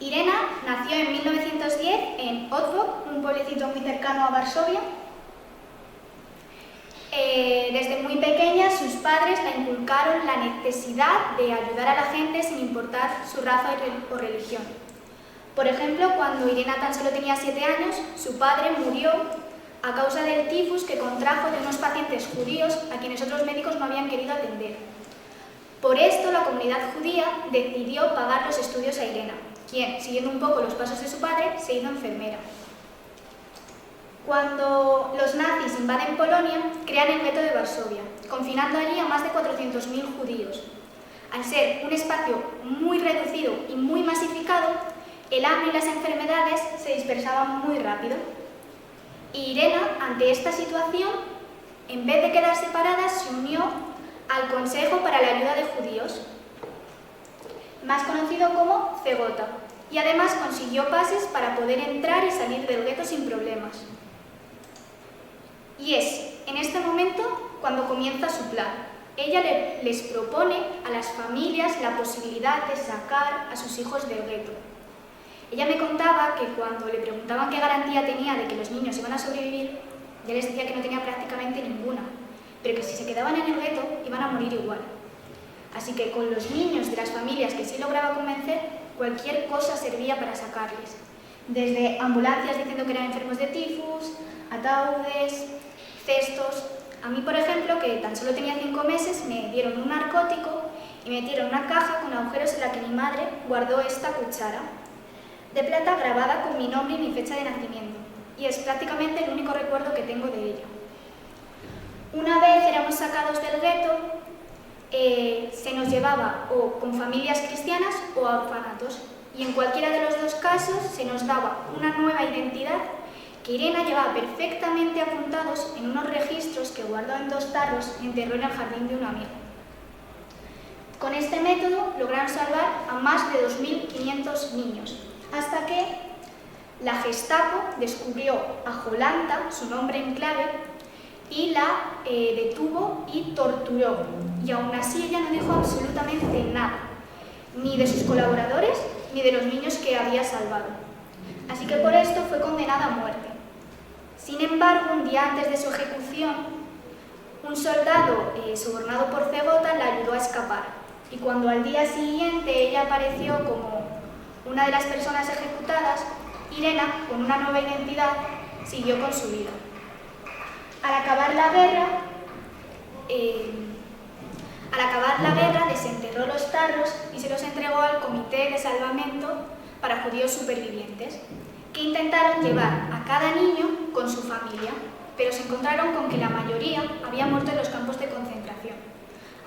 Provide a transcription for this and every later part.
Irena nació en 1910 en Otwo, un pueblecito muy cercano a Varsovia. Desde muy pequeña sus padres la inculcaron la necesidad de ayudar a la gente sin importar su raza o religión. Por ejemplo, cuando Irena tan solo tenía 7 años, su padre murió a causa del tifus que contrajo de unos pacientes judíos a quienes otros médicos no habían querido atender. Por esto, la comunidad judía decidió pagar los estudios a Irena, quien, siguiendo un poco los pasos de su padre, se hizo enfermera. Cuando los nazis invaden Polonia, crean el gueto de Varsovia, confinando allí a más de 400.000 judíos. Al ser un espacio muy reducido y muy masificado, el hambre y las enfermedades se dispersaban muy rápido. Y Irena, ante esta situación, en vez de quedar separada, se unió al Consejo para la Ayuda de Judíos, más conocido como Cegota, y además consiguió pases para poder entrar y salir del gueto sin problemas. Y es en este momento cuando comienza su plan. Ella les propone a las familias la posibilidad de sacar a sus hijos del gueto. Ella me contaba que cuando le preguntaban qué garantía tenía de que los niños iban a sobrevivir, ella les decía que no tenía prácticamente ninguna, pero que si se quedaban en el gueto iban a morir igual. Así que con los niños de las familias que sí lograba convencer, cualquier cosa servía para sacarles. Desde ambulancias diciendo que eran enfermos de tifus, ataúdes, cestos. A mí, por ejemplo, que tan solo tenía 5 meses, me dieron un narcótico y me metieron una caja con agujeros en la que mi madre guardó esta cuchara de plata grabada con mi nombre y mi fecha de nacimiento. Y es prácticamente el único recuerdo que tengo de ella. Una vez éramos sacados del gueto, se nos llevaba o con familias cristianas o a orfanatos. Y en cualquiera de los dos casos se nos daba una nueva identidad que Irena llevaba perfectamente apuntados en unos registros que guardó en 2 tarros y enterró en el jardín de un amigo. Con este método lograron salvar a más de 2.500 niños, hasta que la Gestapo descubrió a Jolanta, su nombre en clave, y la detuvo y torturó. Y aún así ella no dijo absolutamente nada, ni de sus colaboradores ni de los niños que había salvado. Así que por esto fue condenada a muerte. Sin embargo, un día antes de su ejecución, un soldado sobornado por Cegota la ayudó a escapar. Y cuando al día siguiente ella apareció como una de las personas ejecutadas, Irena, con una nueva identidad, siguió con su vida. Al acabar la guerra, desenterró los tarros y se los entregó al Comité de Salvamento para Judíos Supervivientes, que intentaron llevar a cada niño con su familia, pero se encontraron con que la mayoría había muerto en los campos de concentración.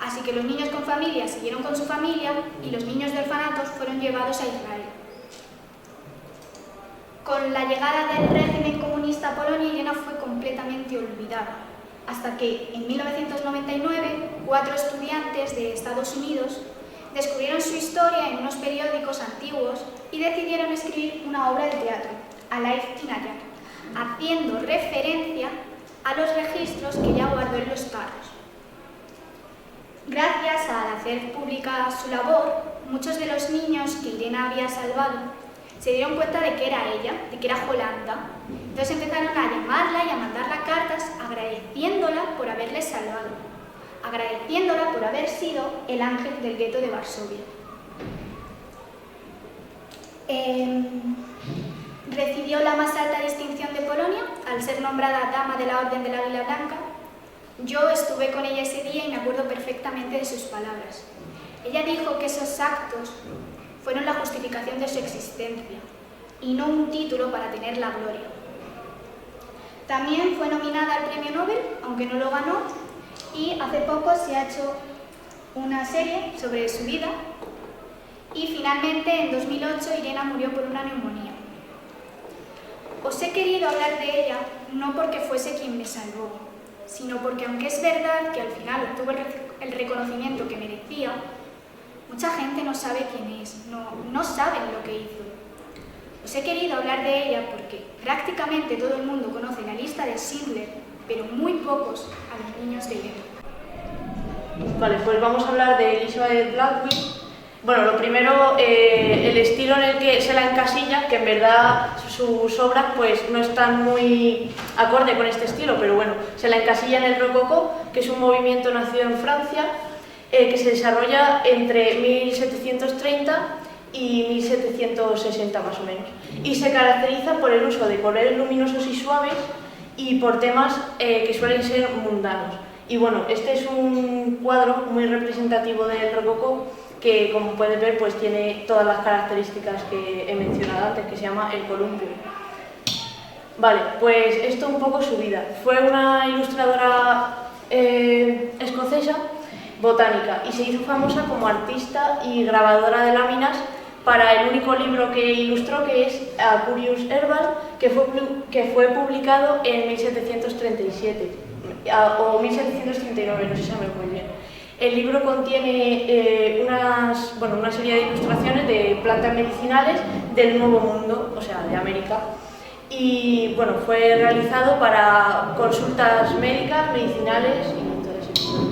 Así que los niños con familia siguieron con su familia y los niños de orfanatos fueron llevados a Israel. Con la llegada del régimen comunista a Polonia, Irena fue completamente olvidada, hasta que en 1999 4 estudiantes de Estados Unidos descubrieron su historia en unos periódicos antiguos y decidieron escribir una obra de teatro, A Life in a Jar, haciendo referencia a los registros que ella guardó en los tarros. Gracias al hacer pública su labor, muchos de los niños que Irena había salvado se dieron cuenta de que era ella, de que era Jolanta. Entonces empezaron a llamarla y a mandarla cartas agradeciéndola por haberles salvado, agradeciéndola por haber sido el ángel del gueto de Varsovia. Recibió la más alta distinción de Polonia al ser nombrada Dama de la Orden del Águila Blanca. Yo estuve con ella ese día y me acuerdo perfectamente de sus palabras. Ella dijo que esos actos fueron la justificación de su existencia y no un título para tener la gloria. También fue nominada al Premio Nobel, aunque no lo ganó, y hace poco se ha hecho una serie sobre su vida y finalmente en 2008 Irena murió por una neumonía. Os he querido hablar de ella no porque fuese quien me salvó, sino porque aunque es verdad que al final obtuvo el reconocimiento que merecía, mucha gente no sabe quién es, no saben lo que hizo. Os he querido hablar de ella porque prácticamente todo el mundo conoce la lista de Schindler, pero muy pocos a los niños de gueto. Vale, pues vamos a hablar de Elizabeth Baldwin. Bueno, lo primero, el estilo en el que se la encasilla, que en verdad sus obras pues no están muy acorde con este estilo, pero bueno, se la encasilla en el rococó, que es un movimiento nacido en Francia, que se desarrolla entre 1730 y 1760 más o menos, y se caracteriza por el uso de colores luminosos y suaves y por temas que suelen ser mundanos. Y bueno, este es un cuadro muy representativo del rococó, que como puedes ver pues tiene todas las características que he mencionado antes, que se llama el columpio. Vale, pues esto un poco su vida. Fue una ilustradora escocesa, botánica, y se hizo famosa como artista y grabadora de láminas para el único libro que ilustró, que es A Curious Herbal, que fue publicado en 1737 o 1739, no se sabe muy bien. El libro contiene una serie de ilustraciones de plantas medicinales del Nuevo Mundo, o sea, de América. Y bueno, fue realizado para consultas médicas, medicinales y todas esas cosas.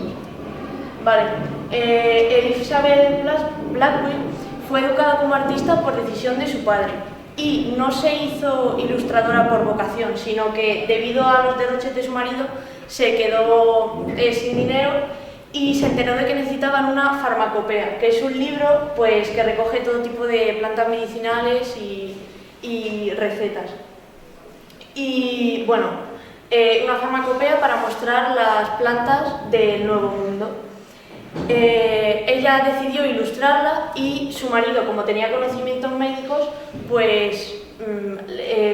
Vale, Elizabeth Blackwell fue educada como artista por decisión de su padre y no se hizo ilustradora por vocación, sino que debido a los derroches de su marido se quedó sin dinero y se enteró de que necesitaban una farmacopea, que es un libro pues, que recoge todo tipo de plantas medicinales y recetas. Y bueno, una farmacopea para mostrar las plantas del Nuevo Mundo. Ella decidió ilustrarla y su marido, como tenía conocimientos médicos, pues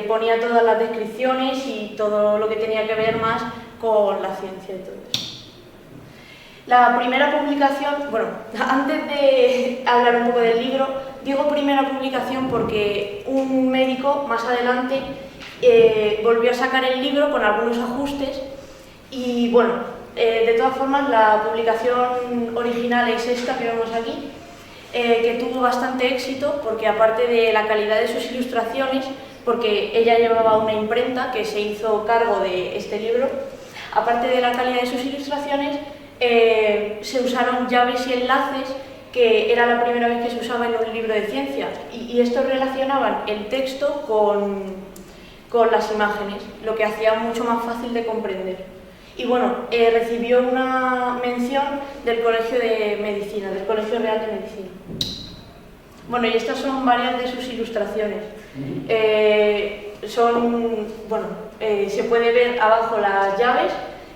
ponía todas las descripciones y todo lo que tenía que ver más con la ciencia y todo eso. La primera publicación, bueno, antes de hablar un poco del libro, digo primera publicación porque un médico más adelante volvió a sacar el libro con algunos ajustes y bueno, de todas formas la publicación original es esta que vemos aquí, que tuvo bastante éxito porque aparte de la calidad de sus ilustraciones, porque ella llevaba una imprenta que se hizo cargo de este libro, aparte de la calidad de sus ilustraciones, se usaron llaves y enlaces, que era la primera vez que se usaba en un libro de ciencia, y estos relacionaban el texto con las imágenes, lo que hacía mucho más fácil de comprender. Y bueno, recibió una mención del Colegio de Medicina, del Colegio Real de Medicina. Bueno, y estas son varias de sus ilustraciones. Se puede ver abajo las llaves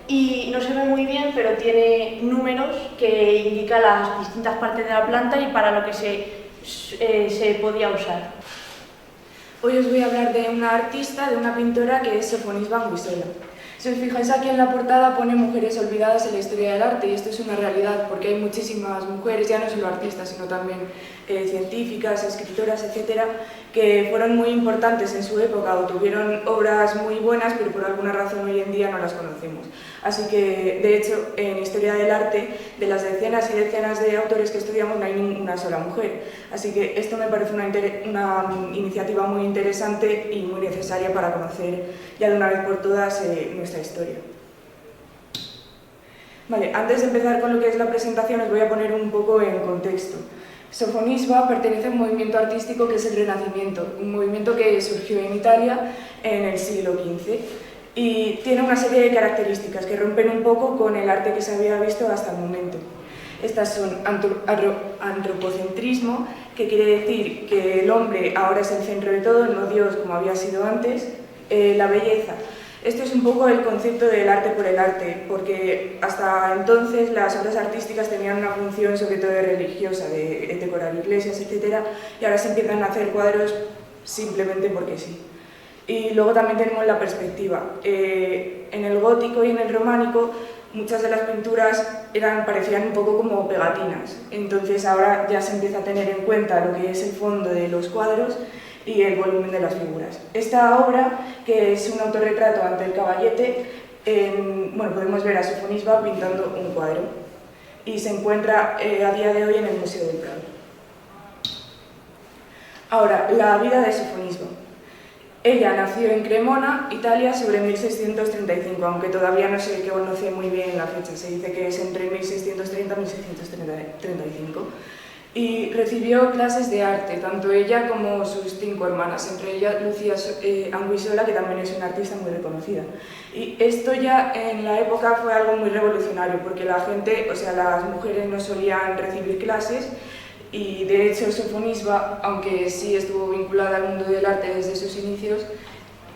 y no se ve muy bien, pero tiene números que indican las distintas partes de la planta y para lo que se podía usar. Hoy os voy a hablar de una artista, de una pintora que es Sofonis Banguissola. Si os fijáis aquí en la portada pone mujeres olvidadas en la historia del arte y esto es una realidad porque hay muchísimas mujeres, ya no solo artistas, sino también científicas, escritoras, etcétera, que fueron muy importantes en su época o tuvieron obras muy buenas, pero por alguna razón hoy en día no las conocemos. Así que, de hecho, en historia del arte, de las decenas y decenas de autores que estudiamos, no hay ninguna sola mujer. Así que esto me parece una iniciativa muy interesante y muy necesaria para conocer ya de una vez por todas nuestra historia. Vale, antes de empezar con lo que es la presentación, os voy a poner un poco en contexto. Sofonisba pertenece a un movimiento artístico que es el Renacimiento, un movimiento que surgió en Italia en el siglo XV y tiene una serie de características que rompen un poco con el arte que se había visto hasta el momento. Estas son antropocentrismo, que quiere decir que el hombre ahora es el centro de todo, no Dios como había sido antes, la belleza. Esto es un poco el concepto del arte por el arte, porque hasta entonces las obras artísticas tenían una función sobre todo religiosa, de decorar iglesias, etc. Y ahora se empiezan a hacer cuadros simplemente porque sí. Y luego también tenemos la perspectiva. En el gótico y en el románico muchas de las pinturas parecían un poco como pegatinas, entonces ahora ya se empieza a tener en cuenta lo que es el fondo de los cuadros y el volumen de las figuras. Esta obra, que es un autorretrato ante el caballete, podemos ver a Sofonisba pintando un cuadro y se encuentra a día de hoy en el Museo del Prado. Ahora, la vida de Sofonisba. Ella nació en Cremona, Italia, sobre 1635, aunque todavía no se conoce muy bien la fecha, se dice que es entre 1630 y 1635. y recibió clases de arte, tanto ella como sus 5 hermanas, entre ellas Lucía Anguissola, que también es una artista muy reconocida. Y esto ya en la época fue algo muy revolucionario, porque la gente, o sea, las mujeres no solían recibir clases, y de hecho Sofonisba, aunque sí estuvo vinculada al mundo del arte desde sus inicios,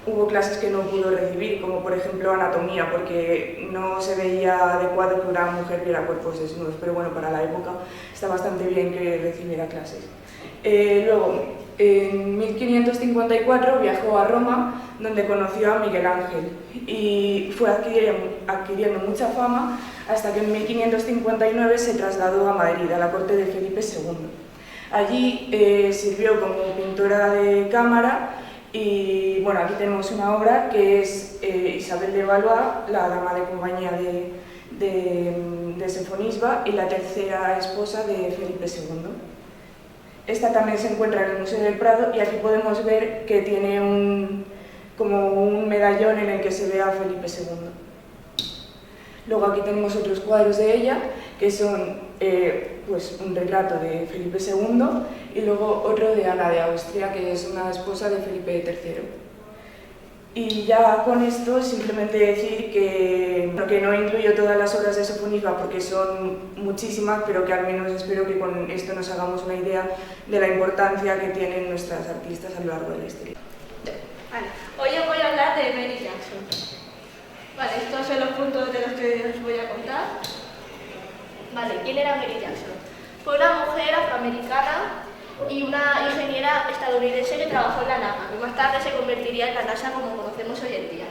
hubo clases que no pudo recibir, como por ejemplo anatomía, porque no se veía adecuado que una mujer viera cuerpos desnudos, pero bueno, para la época está bastante bien que recibiera clases. Luego, en 1554 viajó a Roma, donde conoció a Miguel Ángel, y fue adquiriendo mucha fama hasta que en 1559 se trasladó a Madrid, a la corte de Felipe II. Allí sirvió como pintora de cámara. Y bueno, aquí tenemos una obra que es Isabel de Valois, la dama de compañía de Sofonisba y la tercera esposa de Felipe II. Esta también se encuentra en el Museo del Prado y aquí podemos ver que tiene como un medallón en el que se ve a Felipe II. Luego aquí tenemos otros cuadros de ella, que son pues un retrato de Felipe II y luego otro de Ana de Austria, que es una esposa de Felipe III. Y ya con esto simplemente decir que no incluyo todas las obras de Sofonisba porque son muchísimas, pero que al menos espero que con esto nos hagamos una idea de la importancia que tienen nuestras artistas a lo largo de la historia. Vale. Hoy os voy a hablar de Mary Jackson. Vale, estos son los puntos de los que os voy a contar. Vale, ¿quién era Mary Jackson? Fue una mujer afroamericana y una ingeniera estadounidense que trabajó en la NASA y más tarde se convertiría en la NASA como conocemos hoy en día.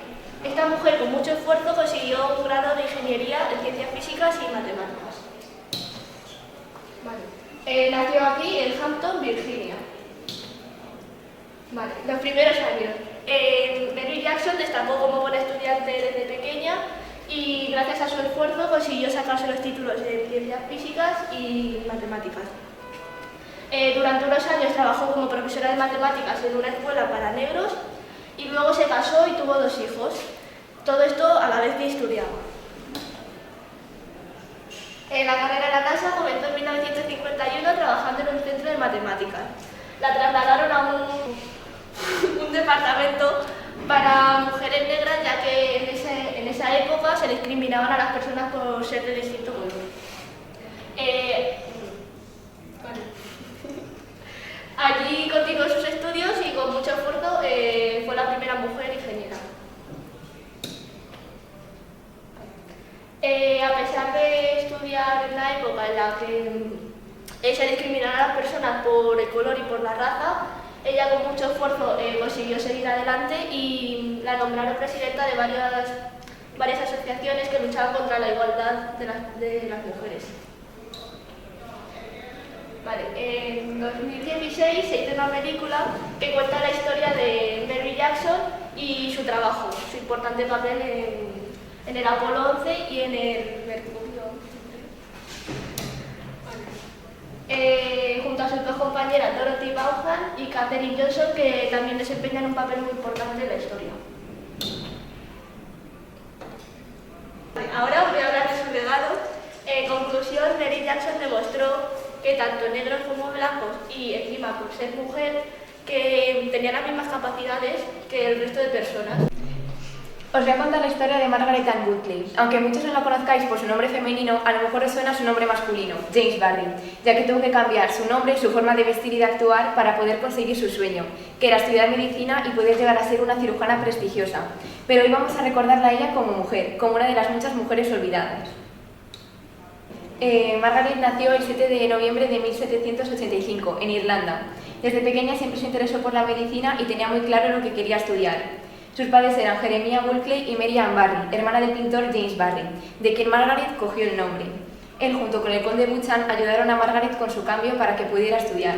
Esta mujer con mucho esfuerzo consiguió un grado de ingeniería en ciencias físicas y matemáticas. Vale. Nació aquí en Hampton, Virginia. Vale, los primeros años. Mary Jackson destacó como buena estudiante desde pequeña y gracias a su esfuerzo consiguió sacarse los títulos en ciencias físicas y matemáticas. Durante unos años trabajó como profesora de matemáticas en una escuela para negros y luego se casó y tuvo 2 hijos. Todo esto a la vez que estudiaba. La carrera en la NASA comenzó en 1951 trabajando en un centro de matemáticas. La trasladaron a un departamento para mujeres negras, ya que en esa época se discriminaban a las personas por ser de distinto color. Allí continuó sus estudios y con mucho esfuerzo fue la primera mujer ingeniera. A pesar de estudiar en una época en la que se discriminaban a las personas por el color y por la raza, ella con mucho esfuerzo consiguió seguir adelante y la nombraron presidenta de varias asociaciones que luchaban contra la igualdad de las mujeres. Vale, en 2016 se hizo una película que cuenta la historia de Mary Jackson y su trabajo, su importante papel en el Apolo 11 y en el Mercurio. Junto a sus 2 compañeras Dorothy Vaughan y Katherine Johnson, que también desempeñan un papel muy importante en la historia. Ahora os voy a hablar de su legado. En conclusión, Mary Jackson demostró que tanto negros como blancos, y encima por ser mujer, que tenían las mismas capacidades que el resto de personas. Os voy a contar la historia de Margaret Ann Woodley. Aunque muchos no la conozcáis por su nombre femenino, a lo mejor os suena su nombre masculino, James Barry, ya que tuvo que cambiar su nombre, su forma de vestir y de actuar para poder conseguir su sueño, que era estudiar medicina y poder llegar a ser una cirujana prestigiosa. Pero hoy vamos a recordarla a ella como mujer, como una de las muchas mujeres olvidadas. Margaret nació el 7 de noviembre de 1785, en Irlanda. Desde pequeña siempre se interesó por la medicina y tenía muy claro lo que quería estudiar. Sus padres eran Jeremiah Woodley y Mary Ann Barry, hermana del pintor James Barry, de quien Margaret cogió el nombre. Él, junto con el conde Buchan, ayudaron a Margaret con su cambio para que pudiera estudiar.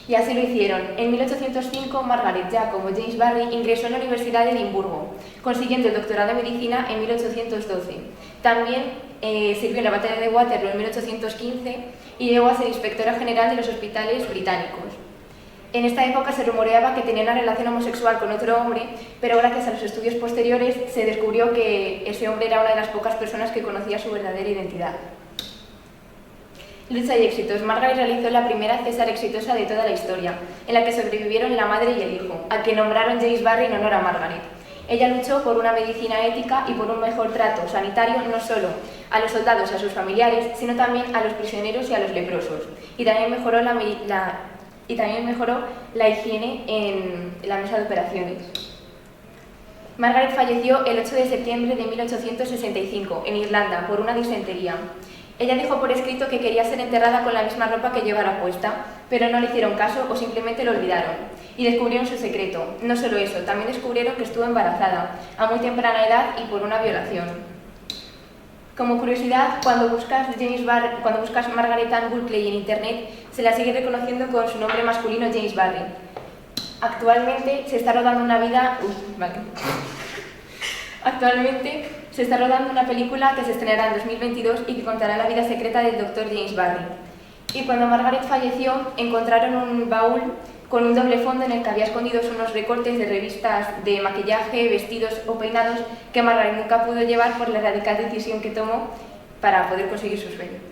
Y así lo hicieron. En 1805, Margaret, ya como James Barry, ingresó en la Universidad de Edimburgo, consiguiendo el doctorado en medicina en 1812. También sirvió en la batalla de Waterloo en 1815 y llegó a ser inspectora general de los hospitales británicos. En esta época se rumoreaba que tenía una relación homosexual con otro hombre, pero gracias a los estudios posteriores se descubrió que ese hombre era una de las pocas personas que conocía su verdadera identidad. Lucha y éxitos. Margaret realizó la primera cesárea exitosa de toda la historia, en la que sobrevivieron la madre y el hijo, a quien nombraron James Barry en honor a Margaret. Ella luchó por una medicina ética y por un mejor trato sanitario no solo a los soldados y a sus familiares, sino también a los prisioneros y a los leprosos. Y también mejoró la higiene en la mesa de operaciones. Margaret falleció el 8 de septiembre de 1865 en Irlanda por una disentería. Ella dijo por escrito que quería ser enterrada con la misma ropa que llevara puesta, pero no le hicieron caso o simplemente lo olvidaron. Y descubrieron su secreto. No solo eso, también descubrieron que estuvo embarazada a muy temprana edad y por una violación. Como curiosidad, cuando buscas Margaret Ann Bulkley en internet, se la sigue reconociendo con su nombre masculino James Barry. Actualmente se está rodando una película que se estrenará en 2022 y que contará la vida secreta del Dr. James Barry. Y cuando Margaret falleció, encontraron un baúl con un doble fondo en el que había escondidos unos recortes de revistas de maquillaje, vestidos o peinados que Margaret nunca pudo llevar por la radical decisión que tomó para poder conseguir su sueño.